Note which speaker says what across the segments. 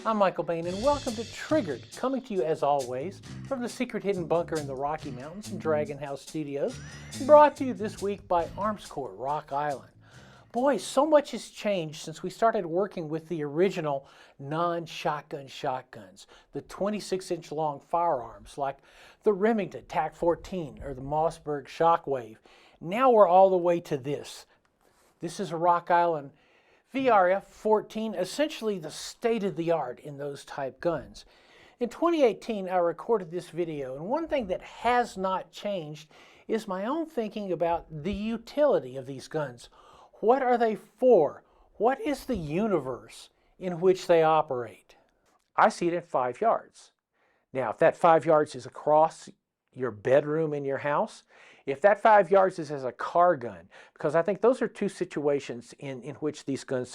Speaker 1: I'm Michael Bain, and welcome to Triggered, coming to you as always from the secret hidden bunker in the Rocky Mountains and Dragon House Studios, brought to you this week by Armscorp Rock Island. Boy, so much has changed since we started working with the original non-shotgun shotguns, the 26-inch long firearms like the Remington TAC-14 or the Mossberg Shockwave. Now we're all the way to this. This is a Rock Island VRF-14, essentially the state-of-the-art in those type guns. In 2018, I recorded this video, and one thing that has not changed is my own thinking about the utility of these guns. What are they for? What is the universe in which they operate? I see it at 5 yards. Now, if that 5 yards is across your bedroom in your house, if that 5 yards is as a car gun, because I think those are two situations in which these guns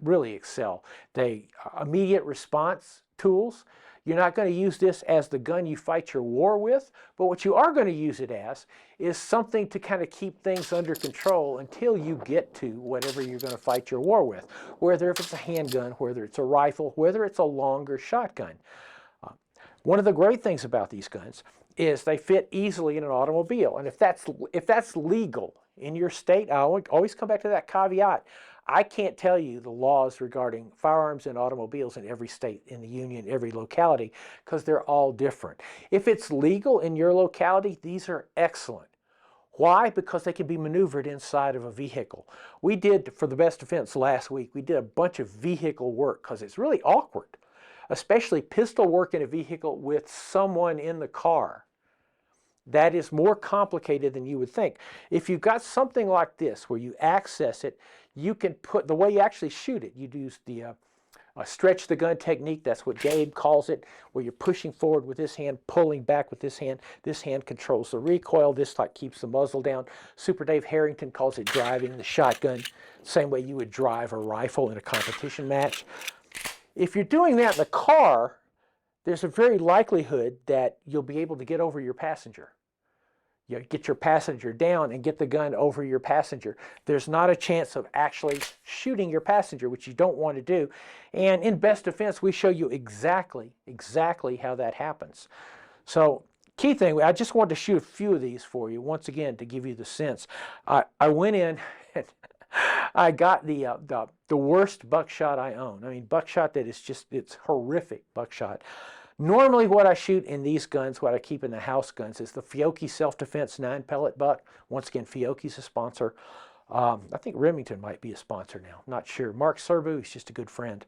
Speaker 1: really excel. They immediate response tools. You're not going to use this as the gun you fight your war with, but what you are going to use it as is something to kind of keep things under control until you get to whatever you're going to fight your war with, whether if it's a handgun, whether it's a rifle, whether it's a longer shotgun. One of the great things about these guns is they fit easily in an automobile. And if that's legal in your state, I always come back to that caveat. I can't tell you the laws regarding firearms and automobiles in every state in the union, every locality, because they're all different. If it's legal in your locality, these are excellent. Why? Because they can be maneuvered inside of a vehicle. We did, for the Best Defense last week, we did a bunch of vehicle work because it's really awkward, especially pistol work in a vehicle with someone in the car. That is more complicated than you would think. If you've got something like this where you access it, you can put, the way you actually shoot it, you use the stretch the gun technique. That's what Gabe calls it, where you're pushing forward with this hand, pulling back with this hand. This hand controls the recoil. This like keeps the muzzle down. Super Dave Harrington calls it driving the shotgun, same way you would drive a rifle in a competition match. If you're doing that in the car, there's a very likelihood that you'll be able to get over your passenger. You get your passenger down and get the gun over your passenger. There's not a chance of actually shooting your passenger, which you don't want to do. And in Best Defense, we show you exactly how that happens. So key thing, I just wanted to shoot a few of these for you, once again, to give you the sense. I went in and I got the worst buckshot I own. I mean, buckshot that is just, it's horrific buckshot. Normally what I shoot in these guns, what I keep in the house guns, is the Fiocchi Self-Defense 9-pellet buck. Once again, Fiocchi's a sponsor. I think Remington might be a sponsor now. Not sure. Mark Serbu, he's just a good friend.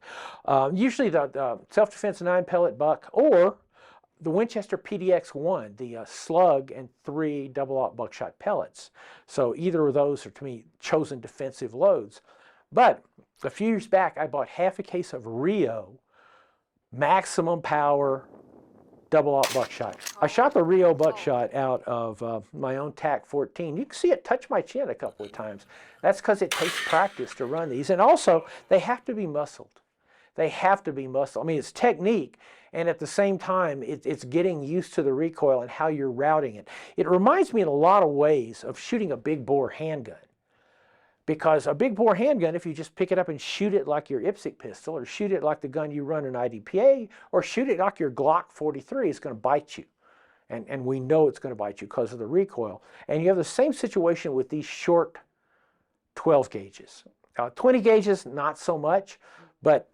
Speaker 1: Usually the Self-Defense 9-pellet buck or the Winchester PDX-1, the slug and 3 double-aught buckshot pellets. So either of those are, to me, chosen defensive loads. But a few years back, I bought half a case of Rio maximum power double-aught buckshot. I shot the Rio buckshot out of my own TAC-14. You can see it touch my chin a couple of times. That's because it takes practice to run these. And also, they have to be muscled. They have to be muscled. I mean, it's technique, and at the same time, it's getting used to the recoil and how you're routing it. It reminds me in a lot of ways of shooting a big bore handgun. Because a big bore handgun, if you just pick it up and shoot it like your IPSC pistol, or shoot it like the gun you run in IDPA, or shoot it like your Glock 43, it's going to bite you. And we know it's going to bite you because of the recoil. And you have the same situation with these short 12 gauges. 20 gauges, not so much, but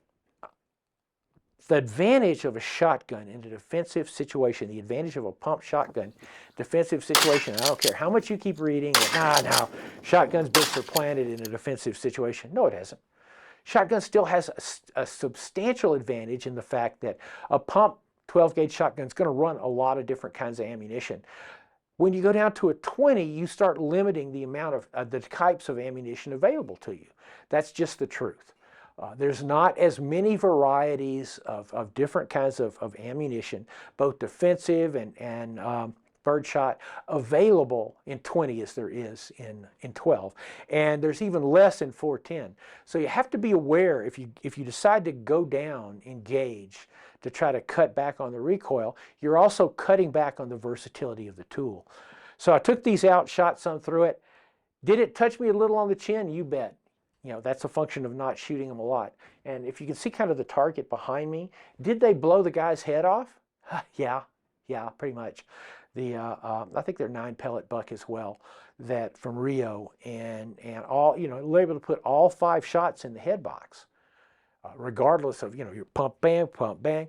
Speaker 1: the advantage of a shotgun in a defensive situation, the advantage of a pump shotgun defensive situation, I don't care how much you keep reading, no, shotgun's been supplanted in a defensive situation. No, it hasn't. Shotgun still has a substantial advantage in the fact that a pump 12-gauge shotgun is going to run a lot of different kinds of ammunition. When you go down to a 20, you start limiting the amount of the types of ammunition available to you. That's just the truth. There's not as many varieties of different kinds of ammunition, both defensive and birdshot, available in 20 as there is in 12. And there's even less in 410. So you have to be aware if you decide to go down in gauge to try to cut back on the recoil, you're also cutting back on the versatility of the tool. So I took these out, shot some through it. Did it touch me a little on the chin? You bet. that's a function of not shooting them a lot. And if you can see kind of the target behind me, did they blow the guy's head off? Yeah, pretty much. I think they're 9 pellet buck as well, that from Rio, and all, they're able to put all 5 shots in the head box, regardless of, your pump bang.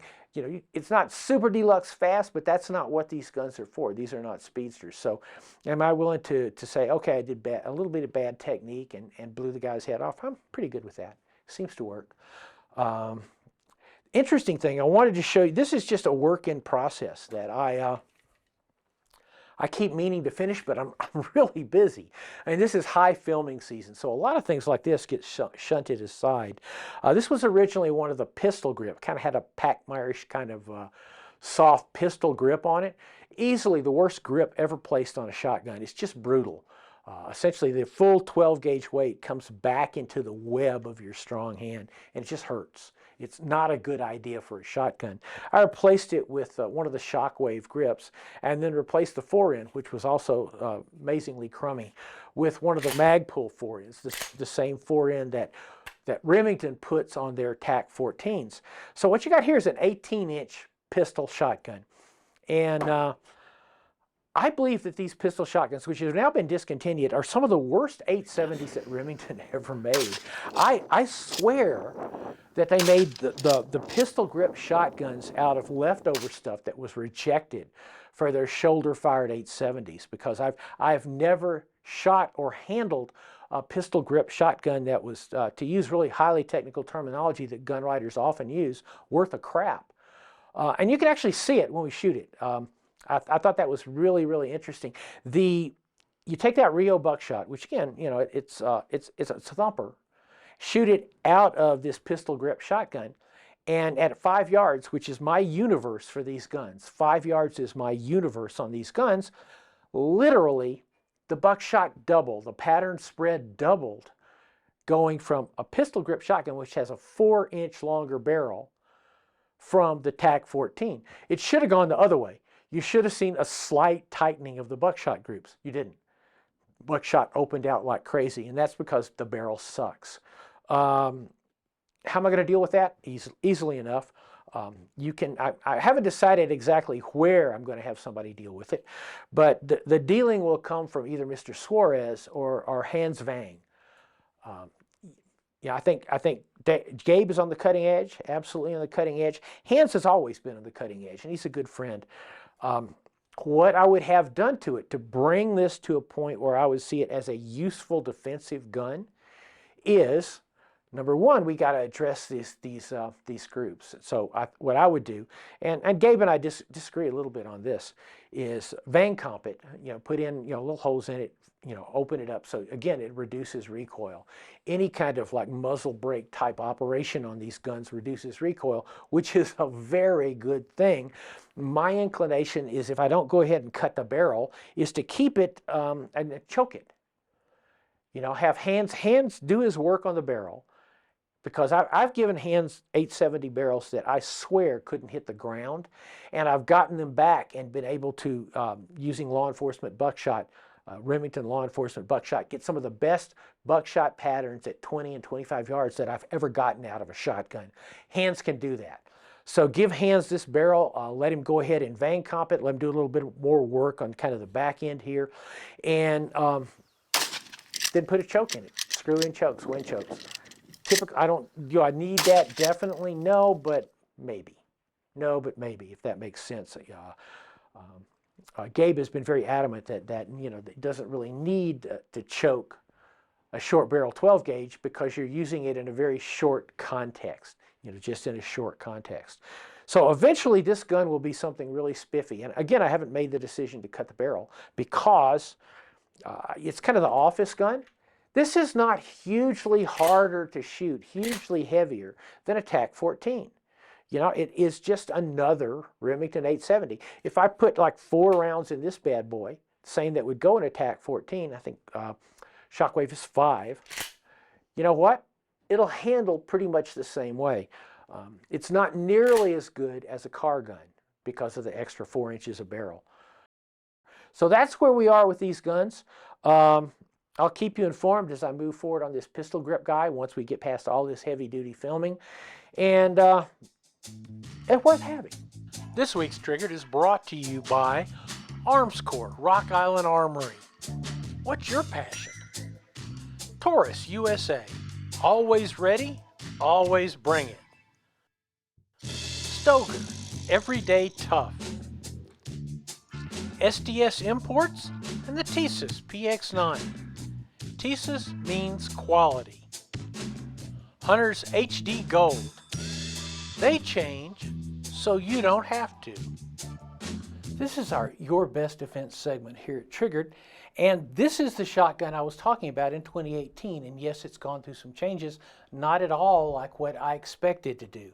Speaker 1: It's not super deluxe fast, but that's not what these guns are for. These are not speedsters. So am I willing to say, okay, I did a little bit of bad technique and blew the guy's head off? I'm pretty good with that. Seems to work. Interesting thing, I wanted to show you, this is just a work in process that I keep meaning to finish, but I'm really busy. And this is high filming season, so a lot of things like this get shunted aside. This was originally one of the pistol grip, kind of had a Packmeyerish kind of soft pistol grip on it. Easily the worst grip ever placed on a shotgun. It's just brutal. Essentially, the full 12 gauge weight comes back into the web of your strong hand, and it just hurts. It's not a good idea for a shotgun. I replaced it with one of the Shockwave grips, and then replaced the fore-end, which was also amazingly crummy, with one of the Magpul fore-ends, the same fore-end that Remington puts on their TAC 14s. So what you got here is an 18-inch pistol shotgun. And I believe that these pistol shotguns, which have now been discontinued, are some of the worst 870s that Remington ever made. I swear that they made the pistol grip shotguns out of leftover stuff that was rejected for their shoulder-fired 870s, because I've never shot or handled a pistol grip shotgun that was, to use really highly technical terminology that gun writers often use, worth a crap. And you can actually see it when we shoot it. I thought that was really, really interesting. You take that Rio buckshot, which again, it's a thumper, shoot it out of this pistol grip shotgun, and at 5 yards, which is my universe for these guns, 5 yards is my universe on these guns, literally the buckshot doubled, the pattern spread doubled, going from a pistol grip shotgun, which has a 4-inch longer barrel, from the TAC 14. It should have gone the other way. You should have seen a slight tightening of the buckshot groups. You didn't. Buckshot opened out like crazy, and that's because the barrel sucks. How am I going to deal with that? Easily enough. I haven't decided exactly where I'm going to have somebody deal with it, but the dealing will come from either Mr. Suarez or Hans Vang. I think Gabe is on the cutting edge, absolutely on the cutting edge. Hans has always been on the cutting edge, and he's a good friend. What I would have done to it to bring this to a point where I would see it as a useful defensive gun is, number one, we got to address these groups. So what I would do, and Gabe and I disagree a little bit on this, is Vang comp it, put in little holes in it, open it up. So again, it reduces recoil. Any kind of like muzzle brake type operation on these guns reduces recoil, which is a very good thing. My inclination is, if I don't go ahead and cut the barrel, is to keep it and choke it. Have Hans do his work on the barrel, because I've given Hans 870 barrels that I swear couldn't hit the ground, and I've gotten them back and been able to, using law enforcement buckshot, Remington law enforcement buckshot, get some of the best buckshot patterns at 20 and 25 yards that I've ever gotten out of a shotgun. Hans can do that. So give Hans this barrel, let him go ahead and Vang comp it, let him do a little bit more work on kind of the back end here, and then put a choke in it. Screw in chokes, wind chokes. Typically, do I need that? Definitely no, but maybe. No, but maybe, if that makes sense. Gabe has been very adamant that it doesn't really need to choke a short barrel 12 gauge, because you're using it in a very short context, just in a short context. So eventually this gun will be something really spiffy. And again, I haven't made the decision to cut the barrel, because it's kind of the office gun. This is not hugely harder to shoot, hugely heavier than a TAC 14. It is just another Remington 870. If I put like 4 rounds in this bad boy, same that would go in a TAC 14, I think Shockwave is 5, you know what? It'll handle pretty much the same way. It's not nearly as good as a car gun because of the extra 4 inches of barrel. So that's where we are with these guns. I'll keep you informed as I move forward on this pistol grip guy once we get past all this heavy-duty filming. And it's worth having. This week's Triggered is brought to you by Armscore, Rock Island Armory. What's your passion? Taurus, USA. Always ready, always bring it. Stoker, everyday tough. SDS Imports and the Thesis PX9. Thesis means quality. Hunter's HD Gold. They change so you don't have to. This is our Your Best Defense segment here at Triggered, and this is the shotgun I was talking about in 2018, and yes, it's gone through some changes, not at all like what I expected to do.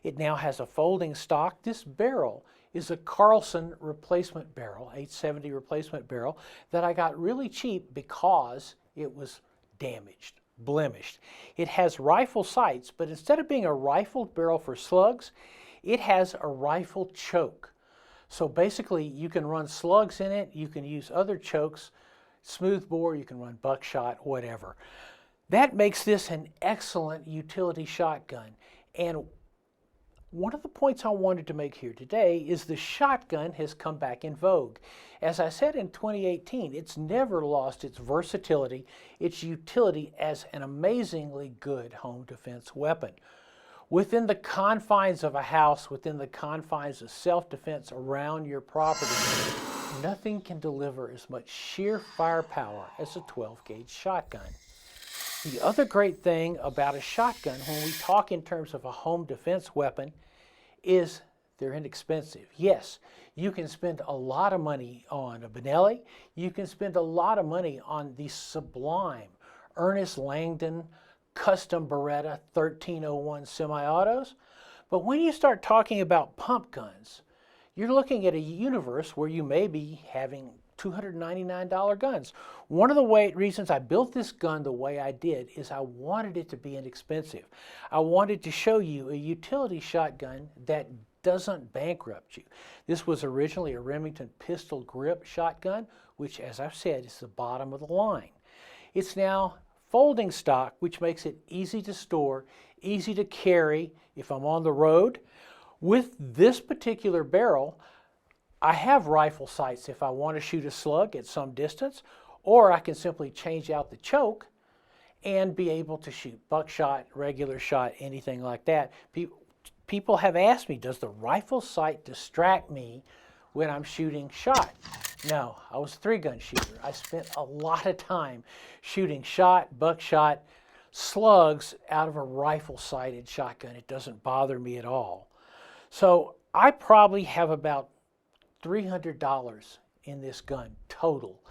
Speaker 1: It now has a folding stock. This barrel is a Carlson replacement barrel, 870 replacement barrel, that I got really cheap because it was damaged, blemished. It has rifle sights, but instead of being a rifled barrel for slugs, it has a rifle choke. So basically, you can run slugs in it, you can use other chokes, smooth bore, you can run buckshot, whatever. That makes this an excellent utility shotgun. And one of the points I wanted to make here today is the shotgun has come back in vogue. As I said in 2018, it's never lost its versatility, its utility as an amazingly good home defense weapon. Within the confines of a house, within the confines of self-defense around your property, nothing can deliver as much sheer firepower as a 12-gauge shotgun. The other great thing about a shotgun, when we talk in terms of a home defense weapon, is they're inexpensive. Yes, you can spend a lot of money on a Benelli. You can spend a lot of money on the sublime Ernest Langdon custom Beretta 1301 semi-autos. But when you start talking about pump guns, you're looking at a universe where you may be having $299 guns. One of the reasons I built this gun the way I did is I wanted it to be inexpensive. I wanted to show you a utility shotgun that doesn't bankrupt you. This was originally a Remington pistol grip shotgun, which, as I've said, is the bottom of the line. It's now folding stock, which makes it easy to store, easy to carry if I'm on the road. With this particular barrel, I have rifle sights if I want to shoot a slug at some distance, or I can simply change out the choke and be able to shoot buckshot, regular shot, anything like that. People have asked me, does the rifle sight distract me when I'm shooting shot? No, I was a 3-gun shooter. I spent a lot of time shooting shot, buckshot, slugs out of a rifle-sighted shotgun. It doesn't bother me at all. So I probably have about $300 in this gun total.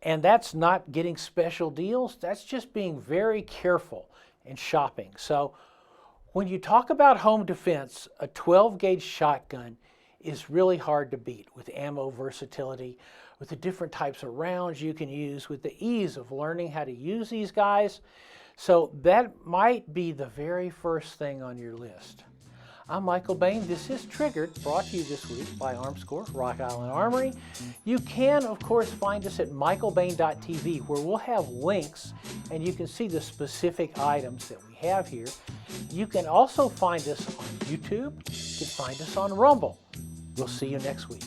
Speaker 1: And that's not getting special deals. That's just being very careful and shopping. So when you talk about home defense, a 12-gauge shotgun is really hard to beat with ammo versatility, with the different types of rounds you can use, with the ease of learning how to use these guys. So that might be the very first thing on your list. I'm Michael Bain. This is Triggered, brought to you this week by Armscore, Rock Island Armory. You can, of course, find us at michaelbain.tv, where we'll have links and you can see the specific items that we have here. You can also find us on YouTube. You can find us on Rumble. We'll see you next week.